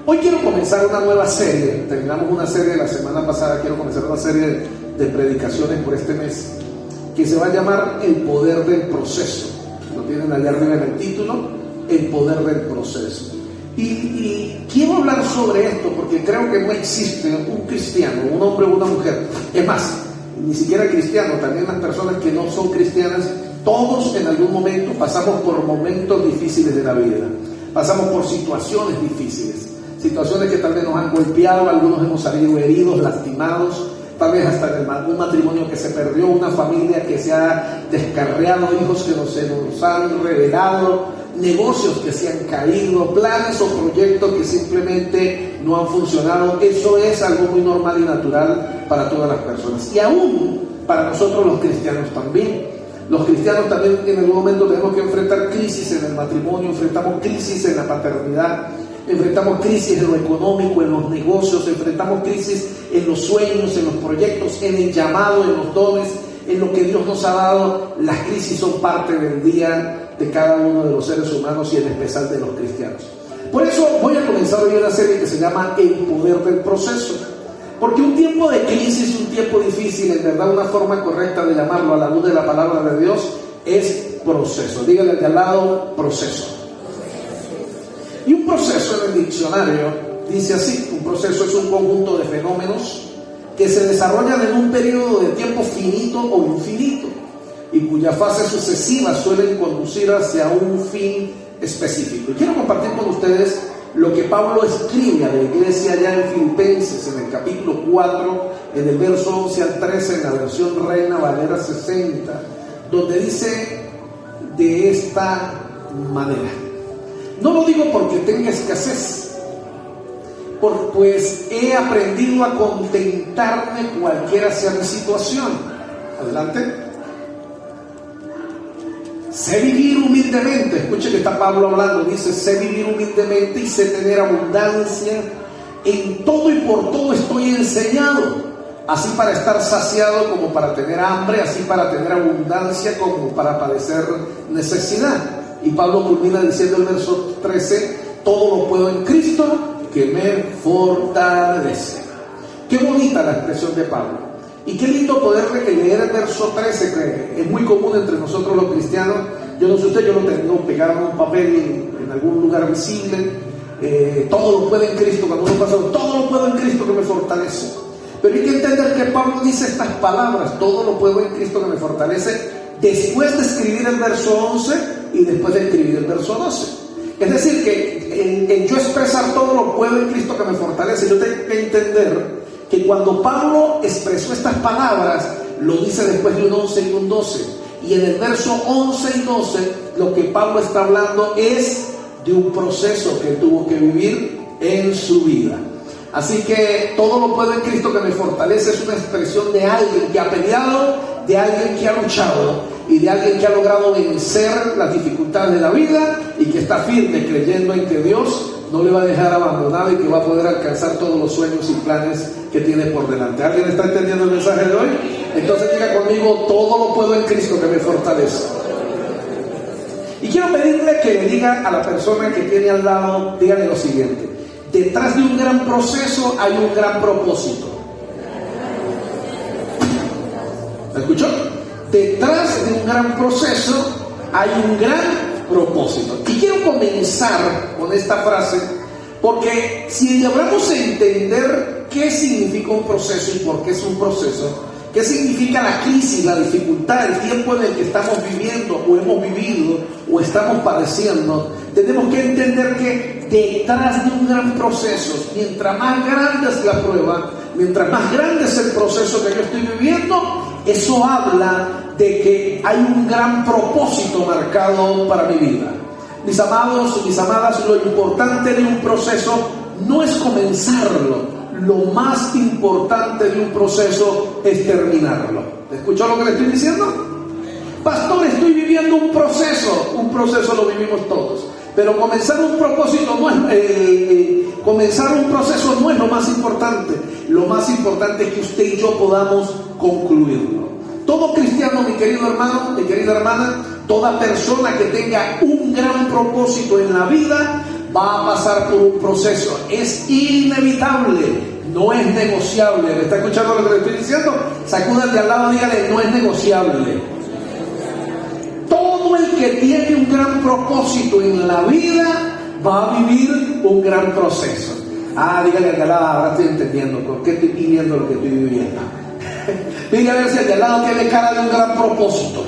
Hoy quiero comenzar una nueva serie. Terminamos una serie la semana pasada. Quiero comenzar una serie de predicaciones por este mes que se va a llamar El Poder del Proceso. Lo tienen allá arriba en el título, El Poder del Proceso. Y quiero hablar sobre esto porque creo que no existe un cristiano, un hombre o una mujer. Es más, ni siquiera cristiano, también las personas que no son cristianas, todos en algún momento pasamos por momentos difíciles de la vida. Pasamos por situaciones difíciles. Situaciones que tal vez nos han golpeado, algunos hemos salido heridos, lastimados, tal vez hasta un matrimonio que se perdió, una familia que se ha descarriado, hijos que se nos han revelado, negocios que se han caído, planes o proyectos que simplemente no han funcionado. Eso es algo muy normal y natural para todas las personas. Y aún para nosotros los cristianos también. Los cristianos también en algún momento tenemos que enfrentar crisis en el matrimonio, enfrentamos crisis en la paternidad, enfrentamos crisis en lo económico, en los negocios, enfrentamos crisis en los sueños, en los proyectos, en el llamado, en los dones, en lo que Dios nos ha dado. Las crisis son parte del día de cada uno de los seres humanos y en especial de los cristianos. Por eso voy a comenzar hoy una serie que se llama El Poder del Proceso. Porque un tiempo de crisis, un tiempo difícil, en verdad una forma correcta de llamarlo a la luz de la palabra de Dios es proceso. Dígale de al lado, proceso. Y un proceso en el diccionario dice así: un proceso es un conjunto de fenómenos que se desarrollan en un periodo de tiempo finito o infinito y cuyas fases sucesivas suelen conducir hacia un fin específico. Y quiero compartir con ustedes lo que Pablo escribe a la iglesia allá en Filipenses, en el capítulo 4, en el verso 11 al 13, en la versión Reina Valera 60, donde dice de esta manera: no lo digo porque tenga escasez, pues he aprendido a contentarme cualquiera sea mi situación. Adelante. Sé vivir humildemente. Escuche que está Pablo hablando. Dice: sé vivir humildemente y sé tener abundancia. En todo y por todo estoy enseñado, así para estar saciado como para tener hambre, así para tener abundancia como para padecer necesidad. Y Pablo culmina diciendo el verso 13: todo lo puedo en Cristo que me fortalece. Qué bonita la expresión de Pablo. Y qué lindo poder leer el verso 13, que es muy común entre nosotros los cristianos. Yo no sé usted, yo lo tengo pegado en un papel en algún lugar visible. Todo lo puedo en Cristo. Cuando uno pasa, todo lo puedo en Cristo que me fortalece. Pero hay que entender que Pablo dice estas palabras: todo lo puedo en Cristo que me fortalece, después de escribir el verso 11 y después de escribir el verso 12. Es decir, que en yo expresar todo lo puedo en Cristo que me fortalece, yo tengo que entender que cuando Pablo expresó estas palabras, lo dice después de un 11 y un 12. Y en el verso 11 y 12, lo que Pablo está hablando es de un proceso que tuvo que vivir en su vida. Así que todo lo puedo en Cristo que me fortalece es una expresión de alguien que ha peleado, de alguien que ha luchado y de alguien que ha logrado vencer las dificultades de la vida y que está firme creyendo en que Dios no le va a dejar abandonado y que va a poder alcanzar todos los sueños y planes que tiene por delante. ¿Alguien está entendiendo el mensaje de hoy? Entonces diga conmigo: todo lo puedo en Cristo que me fortalece. Y quiero pedirle que le diga a la persona que tiene al lado, dígale lo siguiente: detrás de un gran proceso hay un gran propósito. ¿Me escuchó? Detrás de un gran proceso hay un gran propósito. Y quiero comenzar con esta frase, porque si hablamos de entender qué significa un proceso y por qué es un proceso, qué significa la crisis, la dificultad, el tiempo en el que estamos viviendo o hemos vivido o estamos padeciendo, tenemos que entender que detrás de un gran proceso, mientras más grande es la prueba, mientras más grande es el proceso que yo estoy viviendo, eso habla de que hay un gran propósito marcado para mi vida. Mis amados y mis amadas, lo importante de un proceso no es comenzarlo. Lo más importante de un proceso es terminarlo. ¿Escuchó lo que le estoy diciendo? Pastor, estoy viviendo un proceso lo vivimos todos. Pero comenzar un proceso no es lo más importante. Lo más importante es que usted y yo podamos concluirlo. Todo cristiano, mi querido hermano, mi querida hermana, toda persona que tenga un gran propósito en la vida va a pasar por un proceso. Es inevitable, no es negociable. ¿Me está escuchando lo que le estoy diciendo? Sacúdate al lado, dígale, no es negociable. Todo el que tiene un gran propósito en la vida va a vivir un gran proceso. Dígale al de al lado, ahora estoy entendiendo por qué estoy viviendo lo que estoy viviendo. Dígale a ver si el de al lado tiene cara de un gran propósito.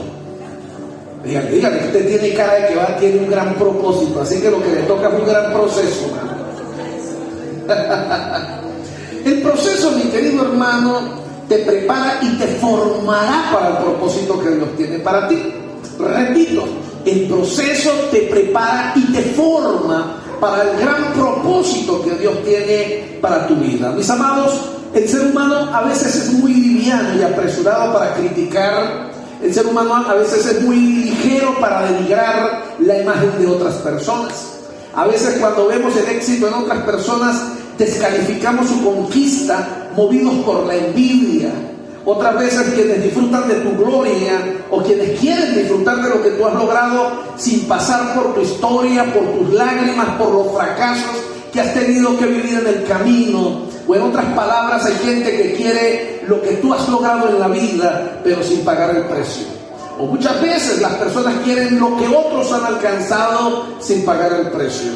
Dígale que usted tiene cara de que tiene un gran propósito, así que lo que le toca es un gran proceso. El proceso, mi querido hermano, te prepara y te formará para el propósito que Dios tiene para ti. Repito, el proceso te prepara y te forma para el gran propósito que Dios tiene para tu vida. Mis amados, el ser humano a veces es muy liviano y apresurado para criticar. El ser humano a veces es muy ligero para denigrar la imagen de otras personas. A veces cuando vemos el éxito en otras personas, descalificamos su conquista movidos por la envidia. Otras veces quienes disfrutan de tu gloria o quienes quieren disfrutar de lo que tú has logrado sin pasar por tu historia, por tus lágrimas, por los fracasos que has tenido que vivir en el camino. O en otras palabras, hay gente que quiere lo que tú has logrado en la vida, pero sin pagar el precio. O muchas veces las personas quieren lo que otros han alcanzado sin pagar el precio.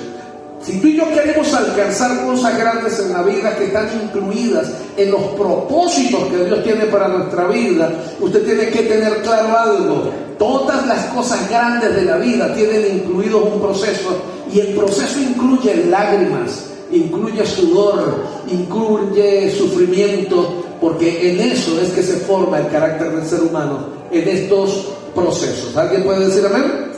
Si tú y yo queremos alcanzar cosas grandes en la vida que están incluidas en los propósitos que Dios tiene para nuestra vida, usted tiene que tener claro algo. Todas las cosas grandes de la vida tienen incluido un proceso, y el proceso incluye lágrimas, incluye sudor, incluye sufrimiento, porque en eso es que se forma el carácter del ser humano, en estos procesos. ¿Alguien puede decir amén?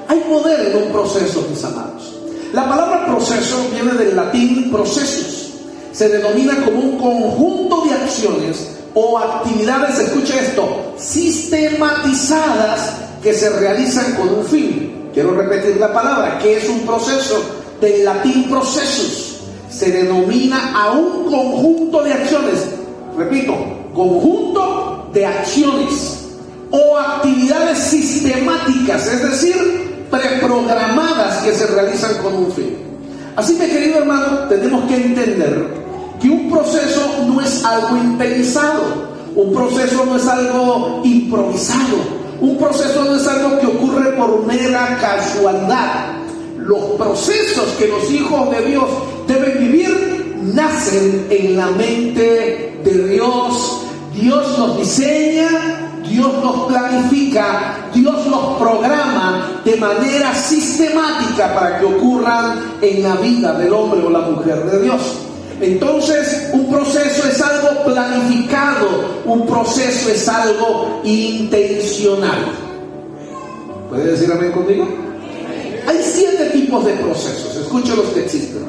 Hay poder en un proceso, mis amados. La palabra proceso viene del latín processus. Se denomina como un conjunto de acciones o actividades, escuche esto, sistematizadas que se realizan con un fin. Quiero repetir la palabra, ¿qué es un proceso? Del latín processus. Se denomina a un conjunto de acciones, repito, conjunto de acciones o actividades sistemáticas, es decir, preprogramadas que se realizan con un fin. Así, mi querido hermano, tenemos que entender que un proceso no es algo impensado, un proceso no es algo improvisado, un proceso no es algo que ocurre por mera casualidad. Los procesos que los hijos de Dios deben vivir nacen en la mente de Dios. Dios los diseña, Dios los planifica, Dios los programa de manera sistemática para que ocurran en la vida del hombre o la mujer de Dios. Entonces, un proceso es algo planificado, un proceso es algo intencional. ¿Puede decir amén conmigo? Hay 7 tipos de procesos, escuchen los que existen.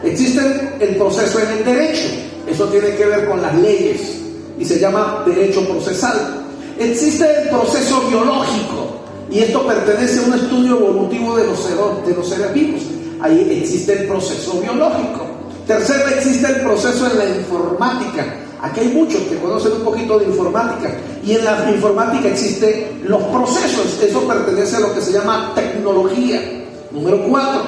Existen el proceso en el derecho, eso tiene que ver con las leyes y se llama derecho procesal. Existe el proceso biológico, y esto pertenece a un estudio evolutivo de los seres vivos. Ahí existe el proceso biológico. Tercero, existe el proceso en la informática. Aquí hay muchos que conocen un poquito de informática, y en la informática existen los procesos. Eso pertenece a lo que se llama tecnología. Número 4,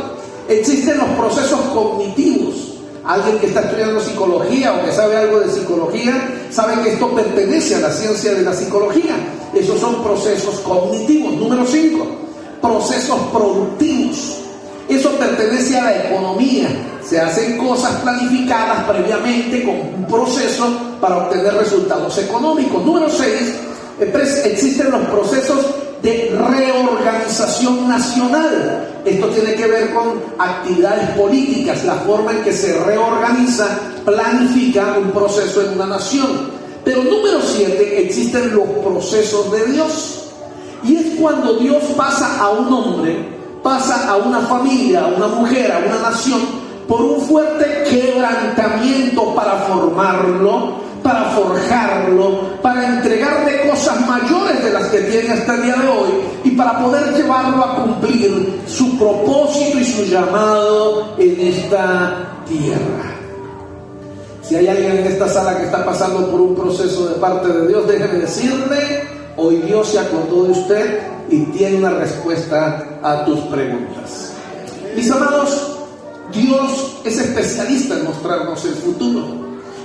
existen los procesos cognitivos. Alguien que está estudiando psicología o que sabe algo de psicología sabe que esto pertenece a la ciencia de la psicología. Esos son procesos cognitivos. Número 5, procesos productivos. Eso pertenece a la economía. Se hacen cosas planificadas previamente con un proceso para obtener resultados económicos. Número 6, existen los procesos de reorganización nacional. Esto tiene que ver con actividades políticas, la forma en que se reorganiza, planifica un proceso en una nación. Pero número 7, existen los procesos de Dios. Y es cuando Dios pasa a un hombre, pasa a una familia, a una mujer, a una nación, por un fuerte quebrantamiento para formarlo, para forjarlo, para entregarle cosas mayores de las que tiene hasta el día de hoy, y para poder llevarlo a cumplir su propósito y su llamado en esta tierra. Si hay alguien en esta sala que está pasando por un proceso de parte de Dios, déjeme decirle, hoy Dios se acordó de usted y tiene una respuesta a tus preguntas. Mis amados, Dios es especialista en mostrarnos el futuro.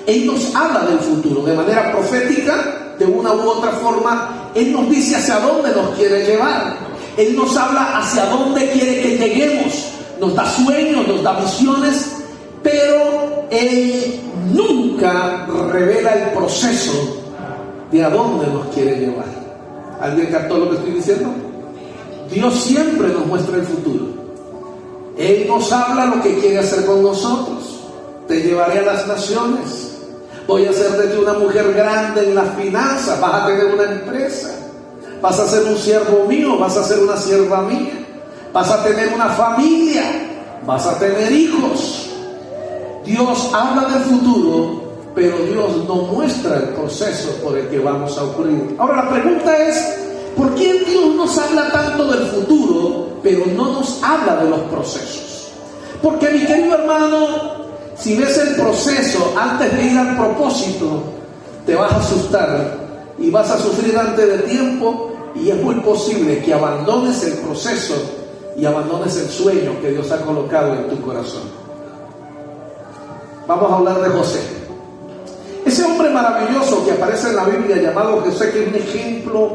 Él nos habla del futuro de manera profética, de una u otra forma. Él nos dice hacia dónde nos quiere llevar. Él nos habla hacia dónde quiere que lleguemos. Nos da sueños, nos da visiones, pero Él nunca revela el proceso de a dónde nos quiere llevar. ¿Alguien captó lo que estoy diciendo? Dios siempre nos muestra el futuro. Él nos habla lo que quiere hacer con nosotros. Te llevaré a las naciones. Voy a hacer de ti una mujer grande en las finanzas. Vas a tener una empresa. Vas a ser un siervo mío. Vas a ser una sierva mía. Vas a tener una familia. Vas a tener hijos. Dios habla del futuro, pero Dios no muestra el proceso por el que vamos a ocurrir. Ahora la pregunta es, ¿por qué Dios nos habla tanto del futuro, pero no nos habla de los procesos? Porque, mi querido hermano, si ves el proceso antes de ir al propósito, te vas a asustar y vas a sufrir antes de tiempo, y es muy posible que abandones el proceso y abandones el sueño que Dios ha colocado en tu corazón. Vamos a hablar de José. Ese hombre maravilloso que aparece en la Biblia, llamado José, que es un ejemplo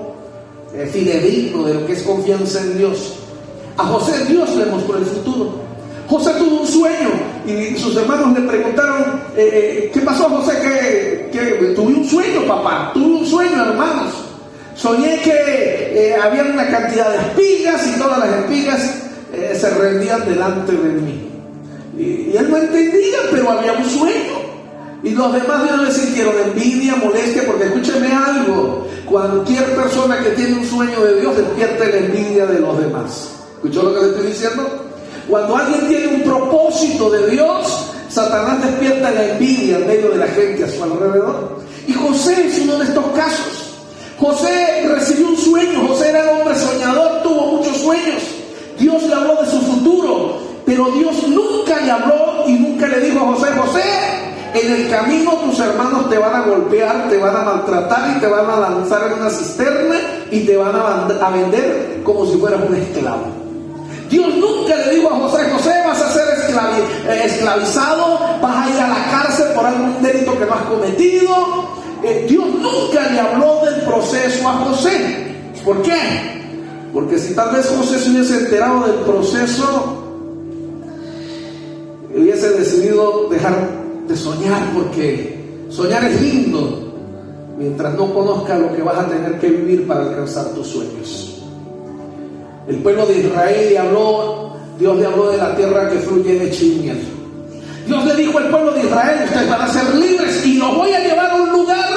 fidedigno de lo que es confianza en Dios. A José Dios le mostró el futuro. José tuvo un sueño y sus hermanos le preguntaron, ¿qué pasó, José? ¿Qué? Tuve un sueño, papá. Tuve un sueño, hermanos. Soñé que había una cantidad de espigas y todas las espigas se rendían delante de mí. Y él no entendía, pero había un sueño. Y los demás de una vez sintieron envidia, molestia, porque escúcheme algo: cualquier persona que tiene un sueño de Dios despierta la envidia de los demás. ¿Escuchó lo que le estoy diciendo? Cuando alguien tiene un propósito de Dios, Satanás despierta la envidia en medio de la gente a su alrededor. Y José es uno de estos casos. José recibió un sueño. José era el hombre soñador, tuvo muchos sueños. Dios le habló de su futuro, pero Dios nunca le habló y nunca le dijo a José: José, en el camino tus hermanos te van a golpear, te van a maltratar y te van a lanzar en una cisterna y te van a vender como si fueras un esclavo. Dios nunca le dijo a José: José, vas a ser esclavizado, vas a ir a la cárcel por algún delito que no has cometido. Dios nunca le habló del proceso a José. ¿Por qué? Porque si tal vez José se hubiese enterado del proceso, hubiese decidido dejar de soñar, porque soñar es lindo mientras no conozcas lo que vas a tener que vivir para alcanzar tus sueños. El pueblo de Israel Dios le habló de la tierra que fluye leche y miel. Dios le dijo al pueblo de Israel: ustedes van a ser libres y los voy a llevar a un lugar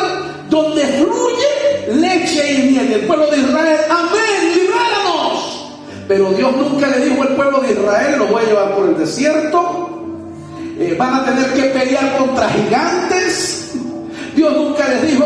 donde fluye leche y miel. Y el pueblo de Israel: amén, libéranos. Pero Dios nunca le dijo al pueblo de Israel: los voy a llevar por el desierto, van a tener que pelear contra gigantes. Dios nunca les dijo: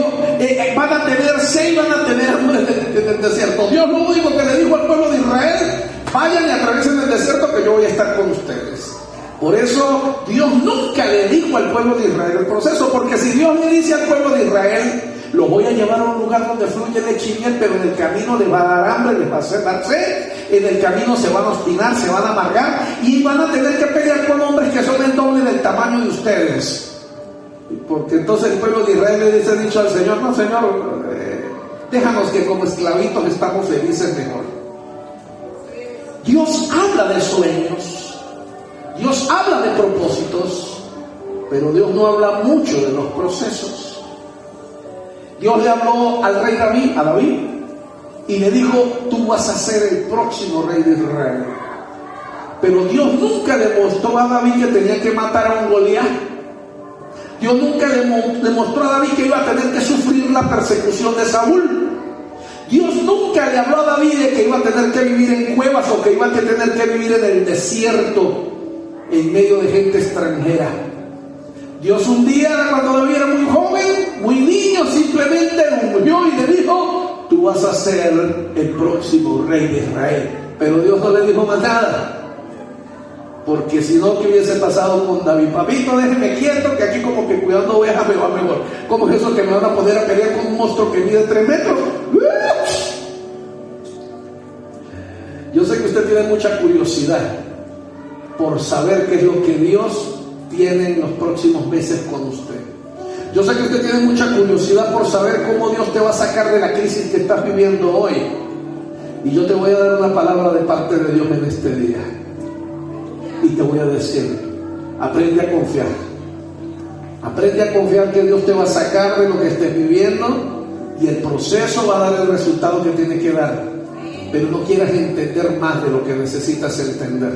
van a tener sed, van a tener hambre en el desierto. Dios lo único que le dijo al pueblo de Israel: vayan y atraviesen el desierto, que yo voy a estar con ustedes. Por eso Dios nunca le dijo al pueblo de Israel el proceso, porque si Dios le dice al pueblo de Israel: los voy a llevar a un lugar donde fluye leche y miel, pero en el camino les va a dar hambre, les va a hacer dar sed, en el camino se van a obstinar, se van a amargar y van a tener que pelear con hombres que son el doble del tamaño de ustedes. Porque entonces el pueblo de Israel le dice dicho al Señor: no, Señor, déjanos que como esclavitos estamos felices mejor. Dios habla de sueños, Dios habla de propósitos, pero Dios no habla mucho de los procesos. Dios le habló al rey David, y le dijo: tú vas a ser el próximo rey de Israel. Pero Dios nunca le mostró a David que tenía que matar a un Goliat. Dios nunca le mostró a David que iba a tener que sufrir la persecución de Saúl. Dios nunca le habló a David de que iba a tener que vivir en cuevas o que iba a tener que vivir en el desierto en medio de gente extranjera. Dios un día, cuando David era muy joven, muy niño, simplemente lo vio y le dijo: tú vas a ser el próximo rey de Israel. Pero Dios no le dijo más nada, porque si no, ¿qué hubiese pasado con David? Papito, déjeme quieto, que aquí como que cuidando ovejas me va mejor. ¿Cómo es eso que me van a poner a pelear con un monstruo que mide 3 metros? Yo sé que usted tiene mucha curiosidad, por saber qué es lo que Dios tiene en los próximos meses con usted. Yo sé que usted tiene mucha curiosidad por saber cómo Dios te va a sacar de la crisis que estás viviendo hoy. Y yo te voy a dar una palabra de parte de Dios en este día. Y te voy a decir, aprende a confiar. Aprende a confiar que Dios te va a sacar de lo que estés viviendo y el proceso va a dar el resultado que tiene que dar. Pero no quieras entender más de lo que necesitas entender.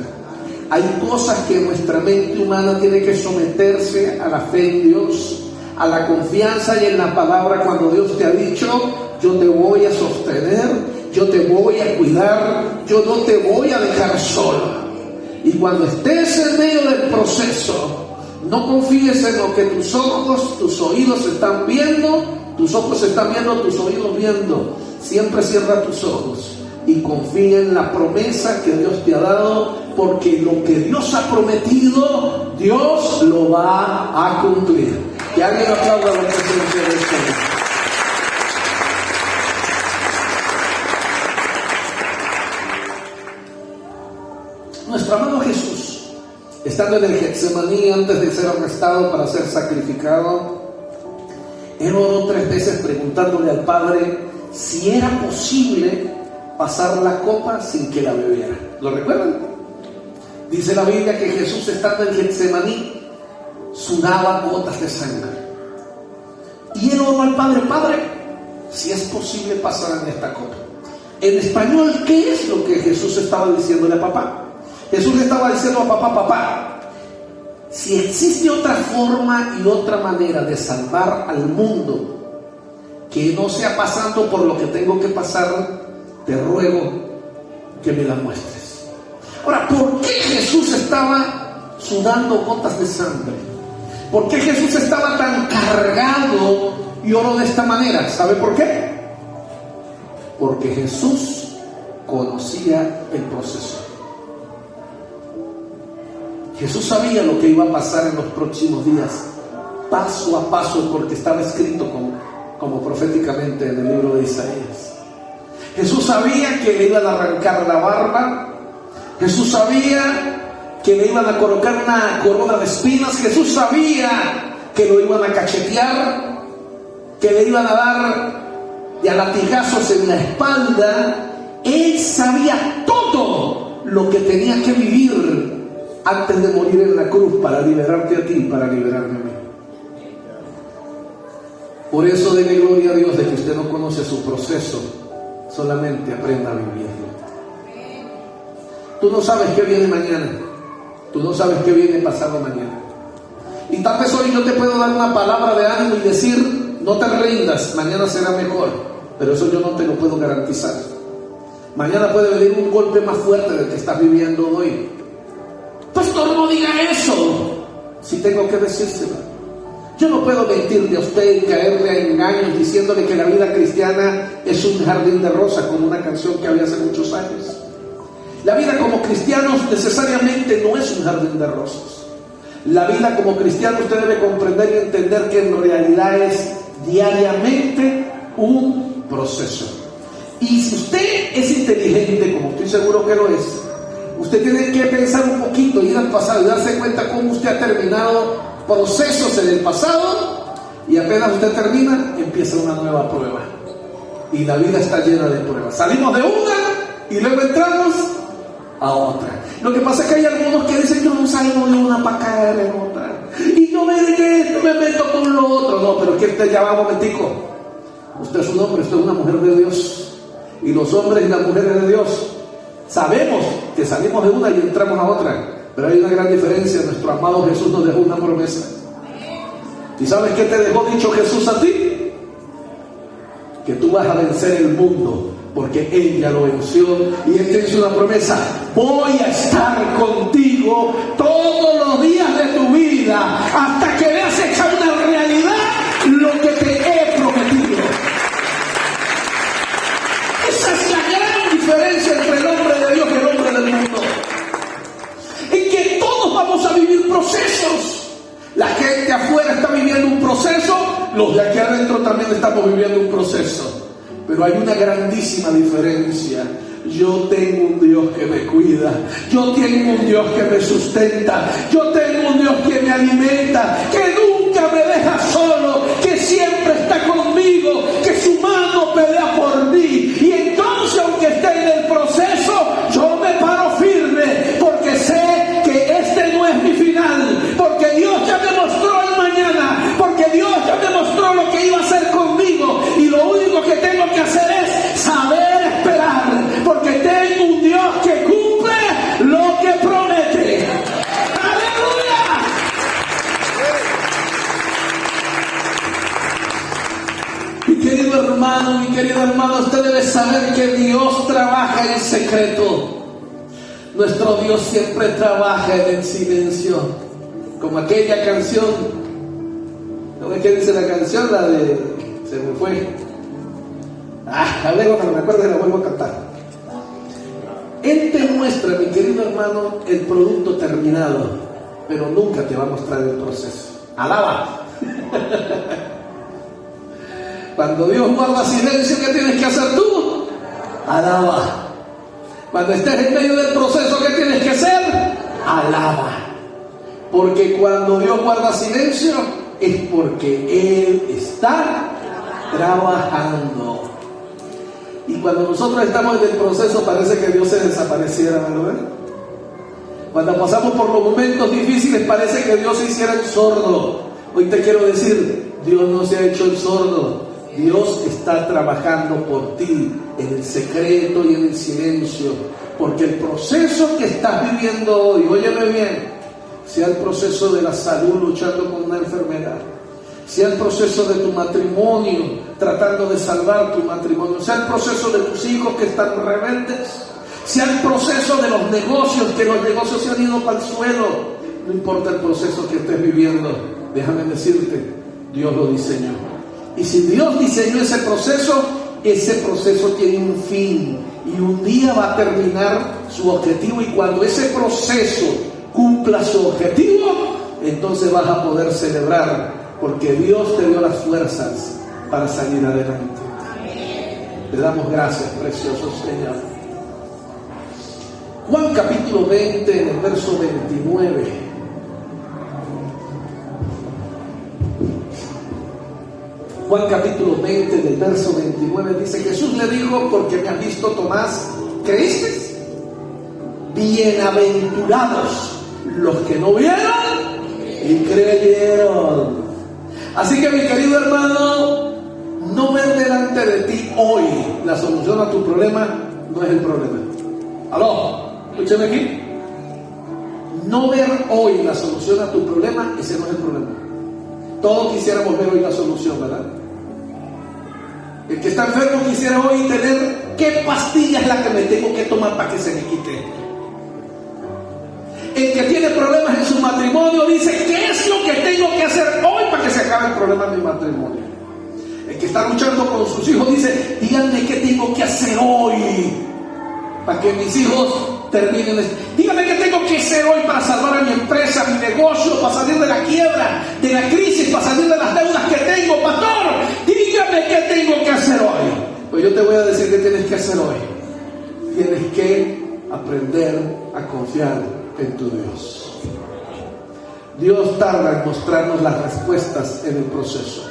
Hay cosas que nuestra mente humana tiene que someterse a la fe en Dios, a la confianza y en la palabra. Cuando Dios te ha dicho, yo te voy a sostener, yo te voy a cuidar, yo no te voy a dejar solo. Y cuando estés en medio del proceso, no confíes en lo que tus ojos, tus oídos están viendo. Tus ojos están viendo, tus oídos viendo. Siempre cierra tus ojos y confía en la promesa que Dios te ha dado, porque lo que Dios ha prometido, Dios lo va a cumplir. Que alguien aplauda la presencia del Señor. Nuestro amado Jesús, estando en el Getsemaní antes de ser arrestado para ser sacrificado, Él oró 3 veces preguntándole al Padre si era posible pasar la copa sin que la bebiera. ¿Lo recuerdan? Dice la Biblia que Jesús, estando en Getsemaní, sudaba gotas de sangre. Y Él oró al Padre: Padre, si es posible pasar en esta copa. En español, ¿qué es lo que Jesús estaba diciéndole a papá? Jesús le estaba diciendo a papá: papá, si existe otra forma y otra manera de salvar al mundo que no sea pasando por lo que tengo que pasar, te ruego que me la muestres. Ahora, ¿por qué Jesús estaba sudando gotas de sangre? ¿Por qué Jesús estaba tan cargado y oró de esta manera? ¿Sabe por qué? Porque Jesús conocía el proceso. Jesús sabía lo que iba a pasar en los próximos días, paso a paso, porque estaba escrito como proféticamente en el libro de Isaías. Jesús sabía que le iban a arrancar la barba. Jesús sabía que le iban a colocar una corona de espinas. Jesús sabía que lo iban a cachetear, que le iban a dar ya latigazos en la espalda. Él sabía todo lo que tenía que vivir antes de morir en la cruz para liberarte a ti y para liberarme a mí. Por eso dele gloria a Dios de que usted no conoce su proceso, solamente aprenda a vivirlo. Tú no sabes qué viene mañana, tú no sabes qué viene pasado mañana. Y tal vez hoy yo te puedo dar una palabra de ánimo y decir: no te rindas, mañana será mejor, pero eso yo no te lo puedo garantizar. Mañana puede venir un golpe más fuerte del que estás viviendo hoy. Pastor, no diga eso. Si tengo que decírselo. Yo no puedo mentirle a usted y caerle a engaños diciéndole que la vida cristiana es un jardín de rosas, como una canción que había hace muchos años. La vida como cristianos necesariamente no es un jardín de rosas. La vida como cristiano, usted debe comprender y entender que en realidad es diariamente un proceso. Y si usted es inteligente, como estoy seguro que lo es, usted tiene que pensar un poquito, ir al pasado y darse cuenta cómo usted ha terminado procesos en el pasado, y apenas usted termina, empieza una nueva prueba. Y la vida está llena de pruebas. Salimos de una y luego entramos a otra. Lo que pasa es que hay algunos que dicen: yo no salgo de una para caer en otra, y yo me meto con lo otro. No, pero que usted ya va un momentico. Usted es un hombre, usted es una mujer de Dios, y los hombres y las mujeres de Dios sabemos que salimos de una y entramos a otra. Pero hay una gran diferencia. Nuestro amado Jesús nos dejó una promesa. ¿Y sabes qué te dejó dicho Jesús a ti? Que tú vas a vencer el mundo, porque Él ya lo venció. Y Él te hizo una promesa: voy a estar contigo todos los días de tu vida, hasta que veas hecha una realidad lo que te he prometido. Esa es la gran diferencia entre el hombre de Dios y el hombre del mundo. Vamos a vivir procesos. La gente afuera está viviendo un proceso, los de aquí adentro también estamos viviendo un proceso. Pero hay una grandísima diferencia. yo tengo un Dios que me cuida, yo tengo un Dios que me sustenta, yo tengo un Dios que me alimenta, que nunca me deja solo, que siempre está conmigo, que su mano pelea por mí. Y entonces, aunque esté en el proceso, yo me paro firme, porque sé que este no es mi final, porque Dios ya me mostró el mañana, porque Dios ya me mostró lo que iba a hacer conmigo, y lo único que tengo que hacer es saber esperar, porque tengo un Dios que cumple lo que promete. ¡Aleluya! Mi querido hermano, usted debe saber que Dios trabaja en secreto. Nuestro Dios siempre trabaja en el silencio, como aquella canción. ¿No ves qué dice la canción? La de... se me fue. Luego cuando me acuerdo la vuelvo a cantar. Él te muestra, mi querido hermano, el producto terminado, pero nunca te va a mostrar el proceso. ¡Alaba! Cuando Dios guarda silencio, ¿qué tienes que hacer tú? Alaba. Cuando estés en medio del proceso, ¿qué tienes que hacer? Alaba. Porque cuando Dios guarda silencio, es porque Él está trabajando. Y cuando nosotros estamos en el proceso, parece que Dios se desapareciera, ¿verdad? Cuando pasamos por los momentos difíciles, parece que Dios se hiciera el sordo. Hoy te quiero decir, Dios no se ha hecho el sordo. Dios está trabajando por ti en el secreto y en el silencio, porque el proceso que estás viviendo hoy, óyeme bien, sea el proceso de la salud luchando con una enfermedad, sea el proceso de tu matrimonio tratando de salvar tu matrimonio, sea el proceso de tus hijos que están rebeldes, sea el proceso de los negocios, que los negocios se han ido para el suelo, no importa el proceso que estés viviendo, déjame decirte, Dios lo diseñó. Y si Dios diseñó ese proceso tiene un fin y un día va a terminar su objetivo, y cuando ese proceso cumpla su objetivo, entonces vas a poder celebrar, porque Dios te dio las fuerzas para salir adelante. Le damos gracias, precioso Señor. Juan capítulo 20, en el verso 29. Juan capítulo 20, del verso 29, dice: Jesús le dijo: porque me has visto, Tomás, ¿creíste? Bienaventurados los que no vieron y creyeron. Así que, mi querido hermano, no ver delante de ti hoy la solución a tu problema no es el problema. ¿Aló? Escúcheme aquí. No ver hoy la solución a tu problema, ese no es el problema. Todos quisiéramos ver hoy la solución, ¿verdad? El que está enfermo quisiera hoy tener qué pastilla es la que me tengo que tomar para que se me quite. El que tiene problemas en su matrimonio dice: ¿qué es lo que tengo que hacer hoy para que se acabe el problema en mi matrimonio? El que está luchando con sus hijos dice: díganme qué tengo que hacer hoy para que mis hijos terminen. Díganme qué tengo que hacer hoy para salvar a mi empresa, mi negocio, para salir de la quiebra, de la crisis, para salir de las deudas que tengo. Pastor, dígame qué tengo que hacer hoy. Pues yo te voy a decir qué tienes que hacer hoy. Tienes que aprender a confiar en tu Dios. Dios tarda en mostrarnos las respuestas en el proceso,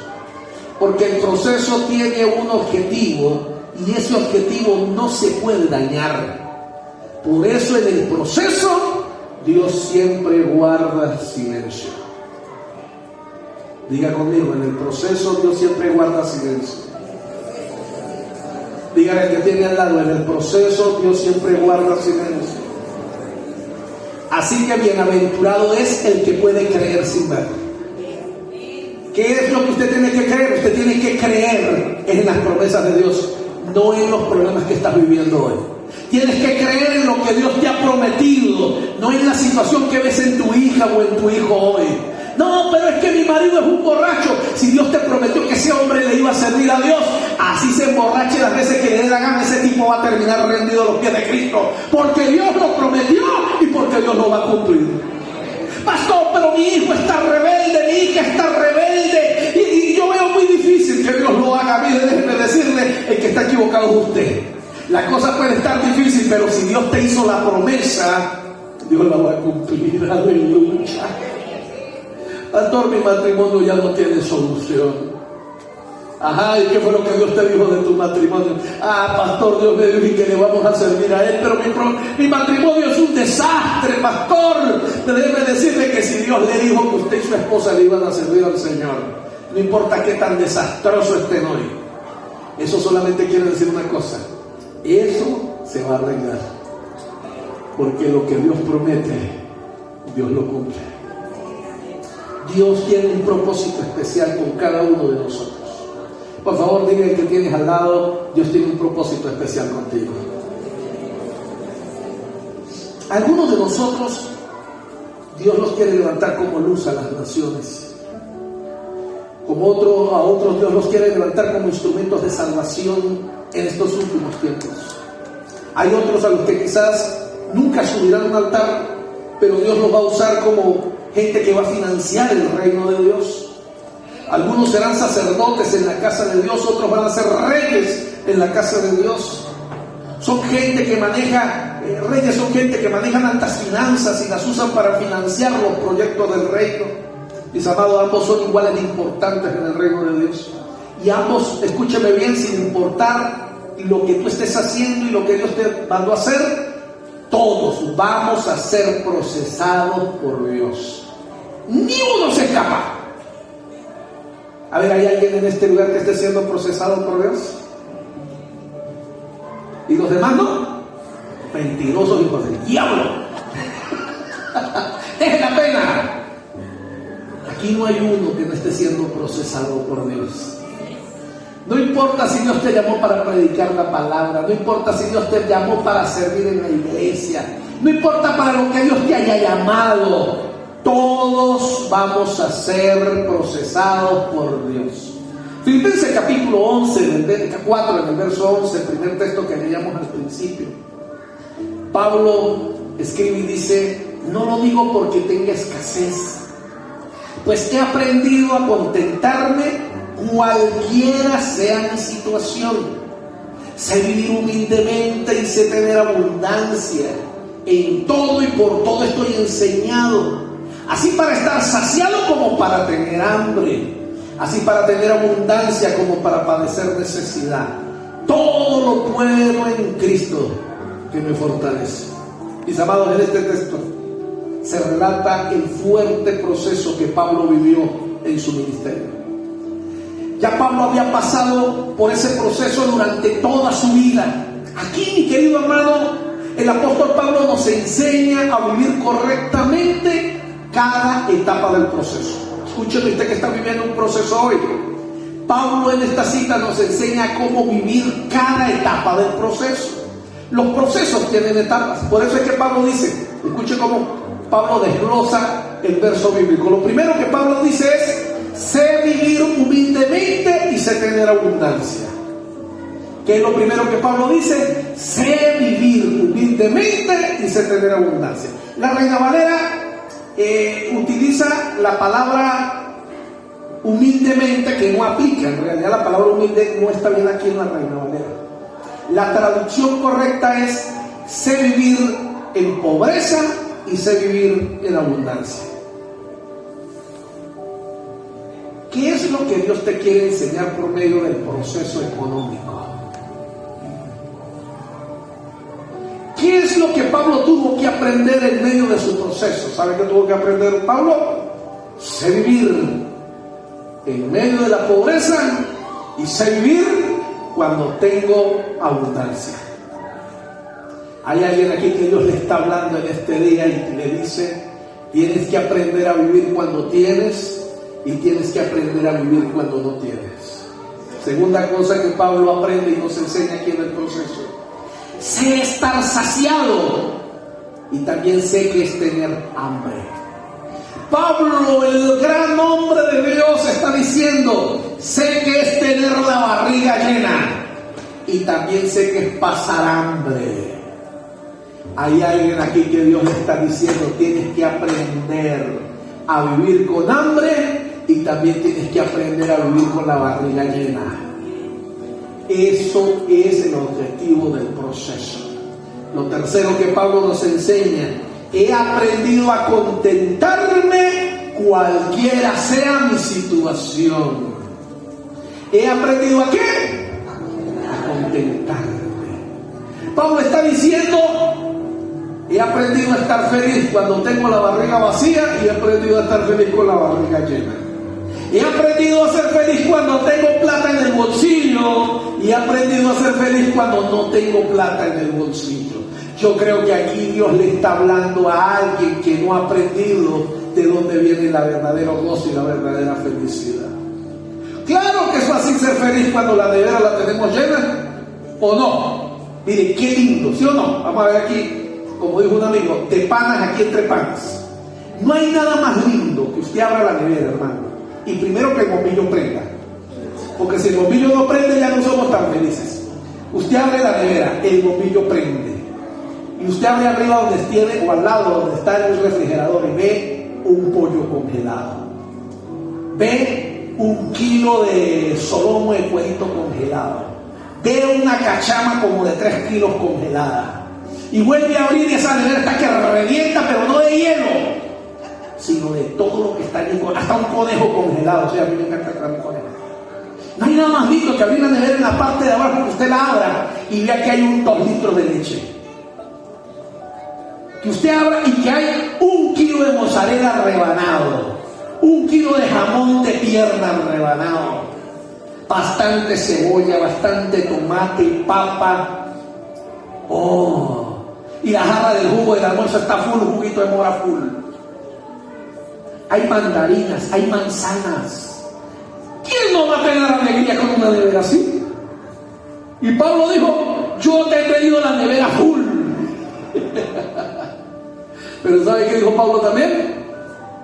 porque el proceso tiene un objetivo, y ese objetivo no se puede dañar. Por eso en el proceso Dios siempre guarda silencio. Diga conmigo: en el proceso Dios siempre guarda silencio. Dígale al que tiene al lado: en el proceso Dios siempre guarda silencio. Así que bienaventurado es el que puede creer sin ver. ¿Qué es lo que usted tiene que creer? Usted tiene que creer en las promesas de Dios, no en los problemas que estás viviendo hoy. Tienes que creer en lo que Dios te ha prometido, no en la situación que ves en tu hija o en tu hijo hoy. No, pero es que mi marido es un borracho. Si Dios te prometió que ese hombre le iba a servir a Dios, así se emborrache las veces que le dé la gana, ese tipo va a terminar rendido a los pies de Cristo, porque Dios lo prometió y porque Dios lo va a cumplir. Pastor, pero mi hijo está rebelde, mi hija está rebelde, y yo veo muy difícil que Dios lo haga. Mire, déjeme decirle, el que está equivocado es usted. La cosa puede estar difícil, pero si Dios te hizo la promesa, Dios la va a cumplir. Aleluya. Pastor, mi matrimonio ya no tiene solución. Ajá, ¿y qué fue lo que Dios te dijo de tu matrimonio? Ah, pastor, Dios me dijo que le vamos a servir a Él, pero mi matrimonio es un desastre, pastor. Déjeme decirle que si Dios le dijo que usted y su esposa le iban a servir al Señor, no importa qué tan desastroso estén hoy, eso solamente quiere decir una cosa: eso se va a arreglar, porque lo que Dios promete, Dios lo cumple. Dios tiene un propósito especial con cada uno de nosotros. Por favor, dile al que tienes al lado: Dios tiene un propósito especial contigo. Algunos de nosotros, Dios los quiere levantar como luz a las naciones. A otros Dios los quiere levantar como instrumentos de salvación en estos últimos tiempos. Hay otros a los que quizás nunca subirán a un altar, pero Dios los va a usar como gente que va a financiar el reino de Dios. Algunos serán sacerdotes en la casa de Dios, otros van a ser reyes en la casa de Dios. Son gente que maneja, reyes son gente que manejan altas finanzas y las usan para financiar los proyectos del reino. Mis amados, ambos son iguales de importantes en el reino de Dios. Y ambos, escúcheme bien, sin importar lo que tú estés haciendo y lo que Dios te mandó a hacer, todos vamos a ser procesados por Dios. Ni uno se escapa. A ver, ¿hay alguien en este lugar que esté siendo procesado por Dios? ¿Y los demás no? Mentirosos hijos del diablo. Es la pena. Aquí no hay uno que no esté siendo procesado por Dios. No importa si Dios te llamó para predicar la palabra, no importa si Dios te llamó para servir en la iglesia, no importa para lo que Dios te haya llamado. Todos vamos a ser procesados por Dios. Filipenses capítulo 4, en el verso 11, el primer texto que leíamos al principio. Pablo escribe y dice: no lo digo porque tenga escasez, pues he aprendido a contentarme cualquiera sea mi situación. Sé vivir humildemente y sé tener abundancia. En todo y por todo estoy enseñado, así para estar saciado como para tener hambre, así para tener abundancia como para padecer necesidad. Todo lo puedo en Cristo que me fortalece. Mis amados, en este texto se relata el fuerte proceso que Pablo vivió en su ministerio. Ya Pablo había pasado por ese proceso durante toda su vida. Aquí, mi querido hermano, el apóstol Pablo nos enseña a vivir correctamente cada etapa del proceso. Escúcheme usted que está viviendo un proceso hoy. Pablo en esta cita nos enseña cómo vivir cada etapa del proceso. Los procesos tienen etapas. Por eso es que Pablo dice, escuche cómo Pablo desglosa el verso bíblico. Lo primero que Pablo dice es: sé vivir humildemente y sé tener abundancia. ¿Qué es lo primero que Pablo dice? Sé vivir humildemente y sé tener abundancia. La Reina Valera utiliza la palabra humildemente, que no aplica. En realidad la palabra humilde no está bien aquí en la Reina Valera. La traducción correcta es: sé vivir en pobreza y sé vivir en abundancia. ¿Qué es lo que Dios te quiere enseñar por medio del proceso económico? ¿Qué es lo que Pablo tuvo que aprender en medio de su proceso? ¿Sabe qué tuvo que aprender Pablo? Sé vivir en medio de la pobreza y sé vivir cuando tengo abundancia. Hay alguien aquí que Dios le está hablando en este día y le dice: tienes que aprender a vivir cuando tienes y tienes que aprender a vivir cuando no tienes. Segunda cosa que Pablo aprende y nos enseña aquí en el proceso: sé estar saciado y también sé que es tener hambre. Pablo, el gran hombre de Dios, está diciendo: sé que es tener la barriga llena y también sé que es pasar hambre. Hay alguien aquí que Dios le está diciendo: tienes que aprender a vivir con hambre y también tienes que aprender a vivir con la barriga llena. Eso es el objetivo del proceso. Lo tercero que Pablo nos enseña: he aprendido a contentarme cualquiera sea mi situación. ¿He aprendido a qué? A contentarme. Pablo está diciendo: he aprendido a estar feliz cuando tengo la barriga vacía y he aprendido a estar feliz con la barriga llena. He aprendido a ser feliz cuando tengo plata en el bolsillo y he aprendido a ser feliz cuando no tengo plata en el bolsillo. Yo creo que aquí Dios le está hablando a alguien que no ha aprendido de dónde viene el verdadero gozo y la verdadera felicidad. Claro que es fácil ser feliz cuando la nevera la tenemos llena, ¿o no? Miren, qué lindo, ¿sí o no? Vamos a ver aquí, como dijo un amigo, de panas aquí entre panas. No hay nada más lindo que usted abra la nevera, hermano, y primero que el bombillo prenda. Porque si el bombillo no prende, ya no somos tan felices. Usted abre la nevera, el bombillo prende. Y usted abre arriba donde tiene, o al lado donde está el refrigerador, y ve un pollo congelado. Ve 1 kilo de solomo de cuerito congelado. Ve una cachama como de 3 kilos congelada. Y vuelve a abrir, y esa nevera está que revienta, pero no de hielo, sino de todo lo que está allí, hasta un conejo congelado. O sea, a mí me encanta traer un conejo. No hay nada más lindo que abrir la nevera en la parte de abajo, que usted la abra y vea que hay 2 litros de leche. Que usted abra y que hay 1 kilo de mozzarella rebanado, 1 kilo de jamón de pierna rebanado, bastante cebolla, bastante tomate y papa. Oh, y la jarra del jugo del almuerzo está full, juguito de mora full. Hay mandarinas, hay manzanas. ¿Quién no va a tener alegría con una nevera así? Y Pablo dijo: yo te he pedido la nevera full. Pero ¿sabe qué dijo Pablo también?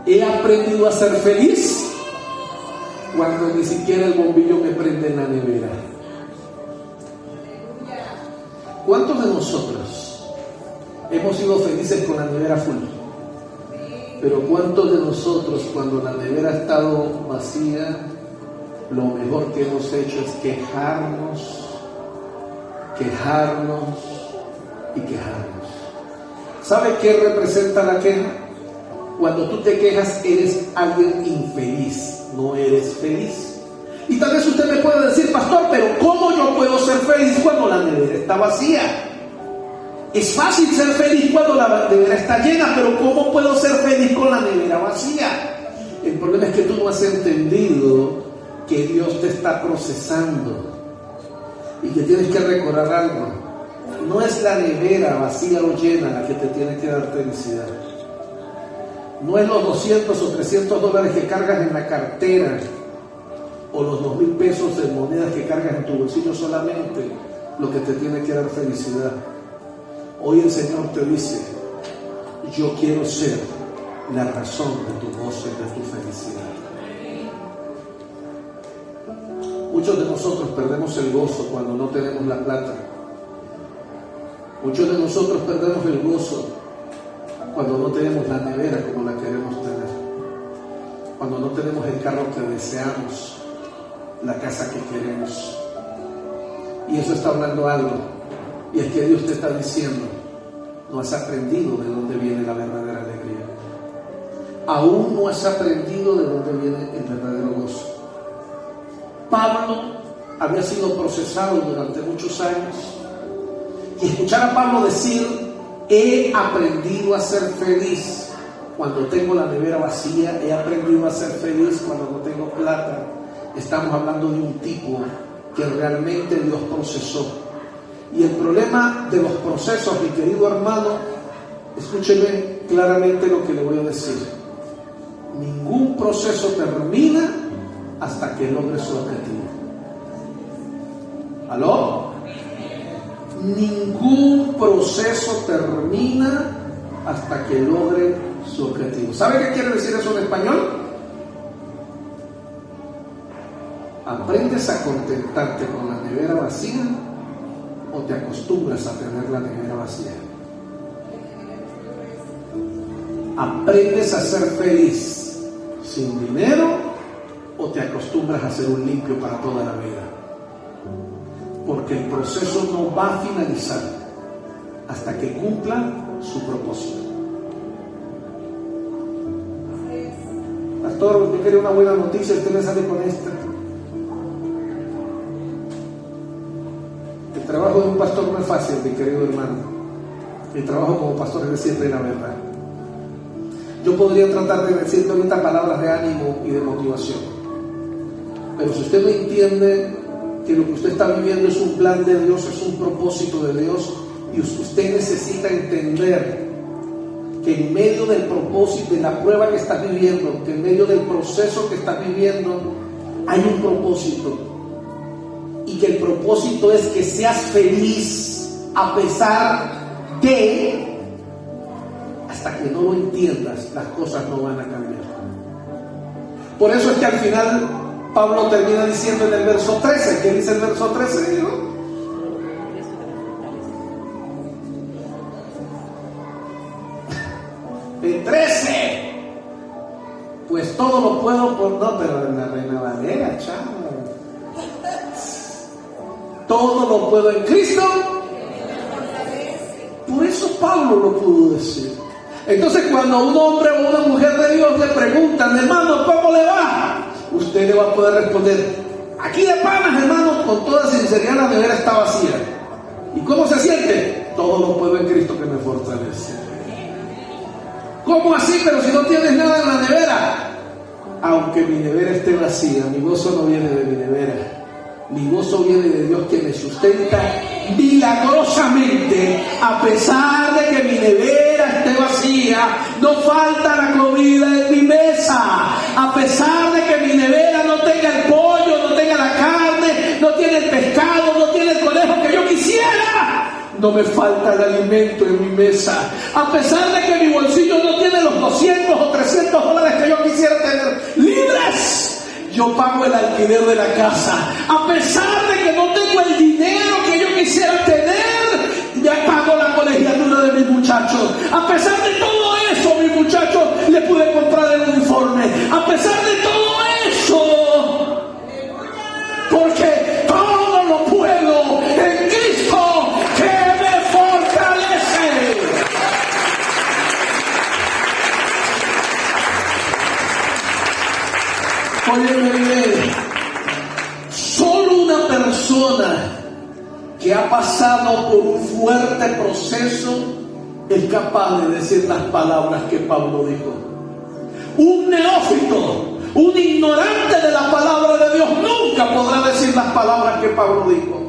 He aprendido a ser feliz cuando ni siquiera el bombillo me prende en la nevera. ¿Cuántos de nosotros hemos sido felices con la nevera full? Pero ¿cuántos de nosotros, cuando la nevera ha estado vacía, lo mejor que hemos hecho es quejarnos y quejarnos? ¿Sabe qué representa la queja? Cuando tú te quejas, eres alguien infeliz, no eres feliz. Y tal vez usted me pueda decir: pastor, pero ¿cómo yo puedo ser feliz cuando la nevera está vacía? Es fácil ser feliz cuando la nevera está llena, pero ¿cómo puedo ser feliz con la nevera vacía? El problema es que tú no has entendido que Dios te está procesando y que tienes que recordar algo. No es la nevera vacía o llena la que te tiene que dar felicidad. No es los 200 o 300 dólares que cargas en la cartera o los 2,000 pesos de monedas que cargas en tu bolsillo solamente lo que te tiene que dar felicidad. Hoy el Señor te dice: yo quiero ser la razón de tu gozo y de tu felicidad. Muchos de nosotros perdemos el gozo cuando no tenemos la plata. Muchos de nosotros perdemos el gozo cuando no tenemos la nevera como la queremos tener, cuando no tenemos el carro que deseamos, la casa que queremos. Y eso está hablando algo, y es que Dios te está diciendo: no has aprendido de dónde viene la verdadera alegría. Aún no has aprendido de dónde viene el verdadero gozo. Pablo había sido procesado durante muchos años, y escuchar a Pablo decir: he aprendido a ser feliz cuando tengo la nevera vacía, he aprendido a ser feliz cuando no tengo plata. Estamos hablando de un tipo que realmente Dios procesó. Y el problema de los procesos, mi querido hermano, escúcheme claramente lo que le voy a decir: ningún proceso termina hasta que logre su objetivo. ¿Aló? Ningún proceso termina hasta que logre su objetivo. ¿Sabe qué quiere decir eso en español? ¿Aprendes a contentarte con la nevera vacía o te acostumbras a tener la nevera vacía? ¿Aprendes a ser feliz sin dinero o te acostumbras a ser un limpio para toda la vida? porque el proceso no va a finalizar hasta que cumpla su propósito. Pastor, yo quería una buena noticia, usted me sale con esta. El trabajo de un pastor no es fácil, mi querido hermano. Mi trabajo como pastor es decirle la verdad. Yo podría tratar de decirle ahorita palabras de ánimo y de motivación, pero si usted no entiende que lo que usted está viviendo es un plan de Dios, es un propósito de Dios, y usted necesita entender que en medio del propósito, de la prueba que estás viviendo, que en medio del proceso que estás viviendo, hay un propósito, y que el propósito es que seas feliz a pesar de, hasta que no lo entiendas, las cosas no van a cambiar. Por eso es que al final Pablo termina diciendo en el verso 13, ¿qué dice el verso 13? ¿No? El 13, pues todo lo puedo por, no, pero en la Reina Valera, chavo. Todo lo puedo en Cristo. Por eso Pablo lo pudo decir. Entonces cuando un hombre o una mujer de Dios le preguntan, hermano, ¿cómo le va? Usted le va a poder responder, aquí de panas, hermano, con toda sinceridad, la nevera está vacía. ¿Y cómo se siente? Todo lo puedo en Cristo que me fortalece. ¿Cómo así? Pero si no tienes nada en la nevera. Aunque mi nevera esté vacía, mi gozo no viene de mi nevera. Mi gozo viene de Dios, que me sustenta milagrosamente. A pesar de que mi nevera esté vacía, no falta la comida en mi mesa. A pesar de que mi nevera no tenga el pollo, no tenga la carne, no tiene el pescado, no tiene el conejo que yo quisiera, no me falta el alimento en mi mesa. A pesar de que mi bolsillo no tiene los 200 o 300 dólares que yo quisiera tener libres, yo pago el alquiler de la casa. A pesar de que no tengo el dinero que yo quisiera tener, ya pago la colegiatura de mis muchachos. A pesar de todo eso, mis muchachos le pude comprar el uniforme. A pesar de todo eso, porque todo lo puedo en Cristo que me fortalece. Óyeme bien, solo una persona que ha pasado por un fuerte proceso es capaz de decir las palabras que Pablo dijo. Un neófito, un ignorante de la palabra de Dios nunca podrá decir las palabras que Pablo dijo.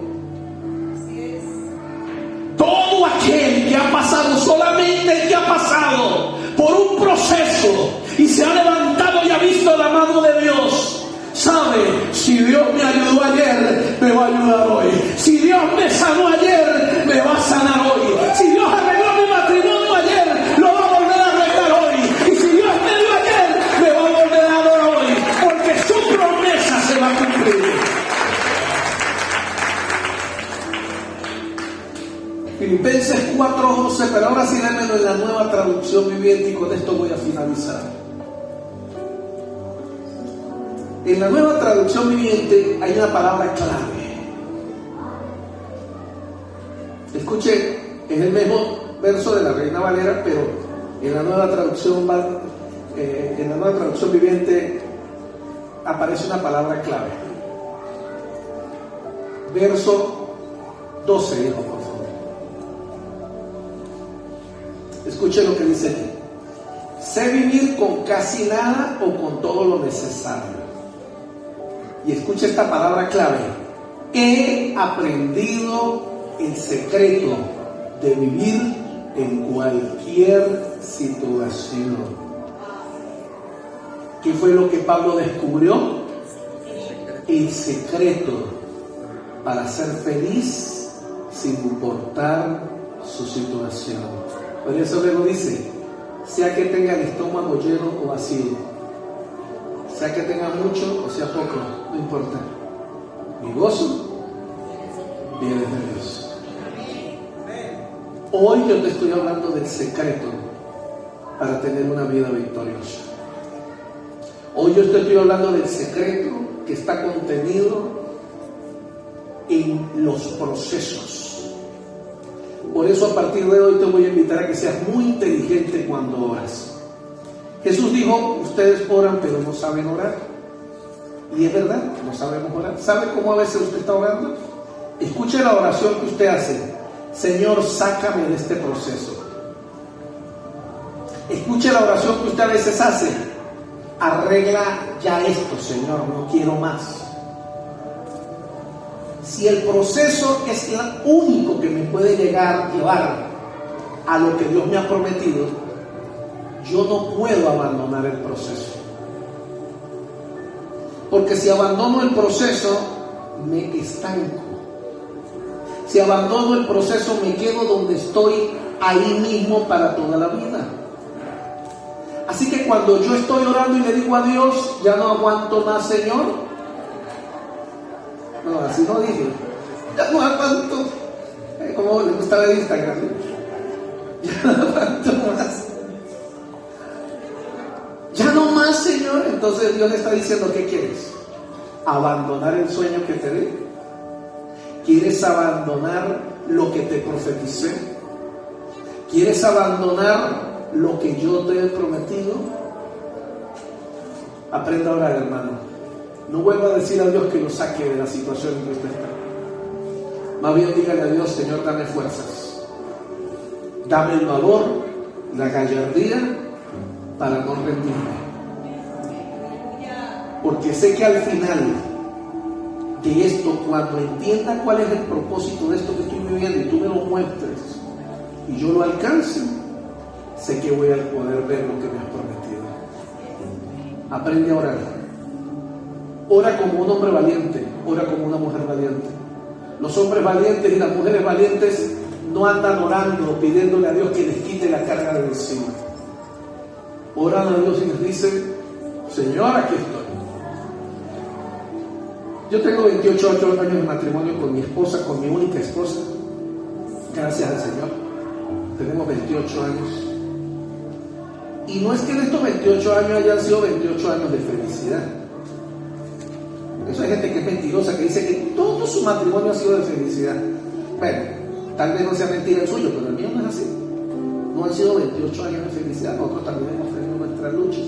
Todo aquel que ha pasado, solamente el que ha pasado por un proceso y se ha levantado y ha visto la mano de Dios, sabe, si Dios me ayudó ayer, me va a ayudar hoy. Si Dios me sanó ayer, me va a sanar hoy. Si Dios arregló mi matrimonio ayer, lo va a volver a arreglar hoy. Y si Dios me dio ayer, me va a volver a dar hoy, porque su promesa se va a cumplir. Filipenses 4:11, pero ahora sí démelo en la Nueva Traducción Viviente, y con esto voy a finalizar. En la Nueva Traducción Viviente hay una palabra clave. Escuche, es el mismo verso de la Reina Valera, pero en la Nueva Traducción Viviente aparece una palabra clave. Verso 12, hijo, por favor. Escuche lo que dice aquí. Sé vivir con casi nada o con todo lo necesario. Y escuche esta palabra clave. He aprendido el secreto de vivir en cualquier situación. ¿Qué fue lo que Pablo descubrió? El secreto para ser feliz sin importar su situación. Por eso luego dice, sea que tenga el estómago lleno o vacío, sea que tenga mucho o sea poco, no importa. Mi gozo viene de Dios. Hoy yo te estoy hablando del secreto para tener una vida victoriosa. Hoy yo te estoy hablando del secreto que está contenido en los procesos. Por eso a partir de hoy te voy a invitar a que seas muy inteligente cuando oras. Jesús dijo, ustedes oran pero no saben orar. Y es verdad, no sabemos orar. ¿Sabe cómo a veces usted está orando? Escuche la oración que usted hace. Señor, sácame de este proceso. Escuche la oración que usted a veces hace. Arregla ya esto, Señor, no quiero más. Si el proceso es lo único que me puede llevar a lo que Dios me ha prometido, yo no puedo abandonar el proceso. Porque si abandono el proceso, me estanco. Si abandono el proceso, me quedo donde estoy ahí mismo para toda la vida. Así que cuando yo estoy orando y le digo a Dios, ya no aguanto más, Señor. No, así no dije. Ya no aguanto. Como le gusta ver Instagram. Ya no aguanto más. Ya no más, Señor. Entonces Dios le está diciendo, ¿qué quieres? ¿Abandonar el sueño que te di? ¿Quieres abandonar lo que te profeticé? ¿Quieres abandonar lo que yo te he prometido? Aprenda a orar, hermano. No vuelva a decir a Dios que lo saque de la situación en que usted está. Más bien dígale a Dios, Señor, dame fuerzas. Dame el valor, la gallardía para no rendirme. Porque sé que al final de esto, cuando entienda cuál es el propósito de esto que estoy viviendo y tú me lo muestres y yo lo alcance, sé que voy a poder ver lo que me has prometido. Aprende a orar. Ora como un hombre valiente, ora como una mujer valiente. Los hombres valientes y las mujeres valientes no andan orando, pidiéndole a Dios que les quite la carga de encima. Oran a Dios y les dicen, Señor, aquí estoy. Yo tengo 28 años de matrimonio con mi esposa, con mi única esposa. Gracias al Señor. Tenemos 28 años. Y no es que en estos 28 años hayan sido 28 años de felicidad. Eso hay gente que es mentirosa, que dice que todo su matrimonio ha sido de felicidad. Bueno, tal vez no sea mentira el suyo, pero el mío no es así. No han sido 28 años de felicidad, nosotros también hemos tenido nuestras luchas.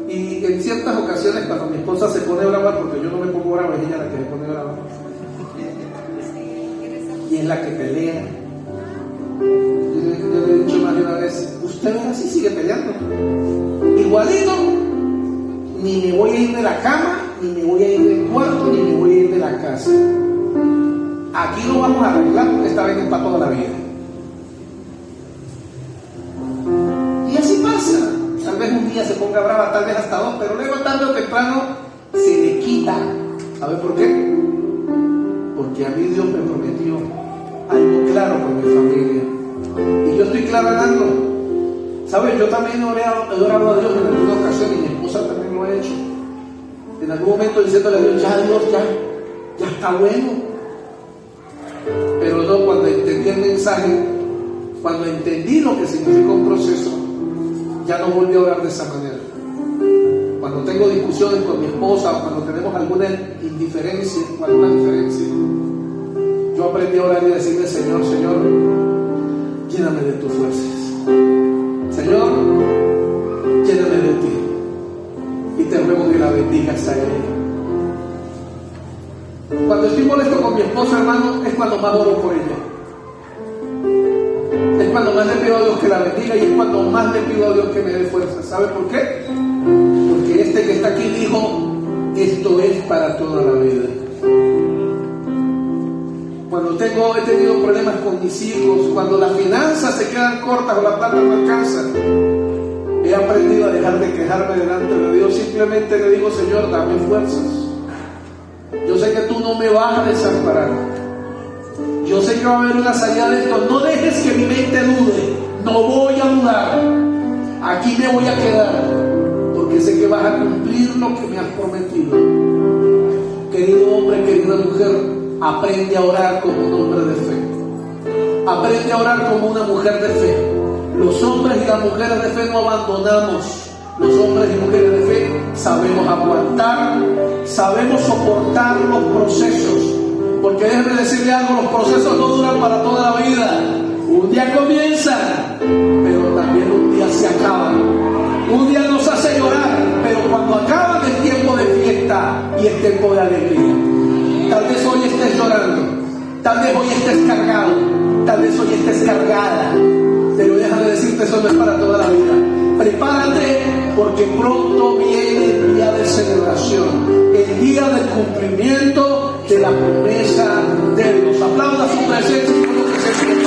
Y en ciertas ocasiones, cuando mi esposa se pone brava, porque yo no me pongo brava, es ella la que se pone brava. Y es la que pelea. Yo le he dicho más de una vez, usted ven así, sigue peleando. Igualito, ni me voy a ir de la cama, ni me voy a ir del cuarto, ni me voy a ir de la casa. Aquí lo vamos a arreglar porque esta vez es para toda la vida. Y así pasa. Tal vez un día se ponga brava, tal vez hasta dos, pero luego tarde o temprano se le quita. ¿Sabe por qué? Porque a mí Dios me prometió algo claro con mi familia. Y yo estoy claro en algo. ¿Sabes? Yo también he orado a Dios en alguna ocasión y mi esposa también lo ha hecho. En algún momento diciéndole a Dios, ya Dios, ya está bueno. Pero no, cuando entendí el mensaje, cuando entendí lo que significa un proceso, ya no volví a orar de esa manera. Cuando tengo discusiones con mi esposa o cuando tenemos alguna indiferencia o alguna diferencia, yo aprendí a orar y a decirle, Señor, lléname de tus fuerzas. Señor, lléname de ti. Y te ruego que la bendigas a ella. Cuando estoy molesto con mi esposa, hermano, es cuando más oro por ella. Es cuando más le pido a Dios que la bendiga y es cuando más le pido a Dios que me dé fuerza. ¿Sabe por qué? Porque este que está aquí dijo, esto es para toda la vida. Cuando he tenido problemas con mis hijos, cuando las finanzas se quedan cortas o la plata no alcanza, he aprendido a dejar de quejarme delante de Dios. Simplemente le digo, Señor, dame fuerzas. Yo sé que tú no me vas a desamparar. Yo sé que va a haber una salida de esto. No dejes que mi mente dude. No voy a dudar. Aquí me voy a quedar. Porque sé que vas a cumplir lo que me has prometido. Querido hombre, querida mujer, aprende a orar como un hombre de fe. Aprende a orar como una mujer de fe. Los hombres y las mujeres de fe no abandonamos. Los hombres y mujeres de fe sabemos aguantar, sabemos soportar los procesos, porque déjeme decirle algo, los procesos no duran para toda la vida. Un día comienzan, pero también un día se acaban. Un día nos hace llorar, pero cuando acaban es tiempo de fiesta y es tiempo de alegría. Tal vez hoy estés llorando, tal vez hoy estés cargado, tal vez hoy estés cargada, pero déjame decirte, eso no es para toda la vida. Prepárate, porque pronto viene el día de celebración, el día del cumplimiento de la promesa de Dios. Aplauda su presencia y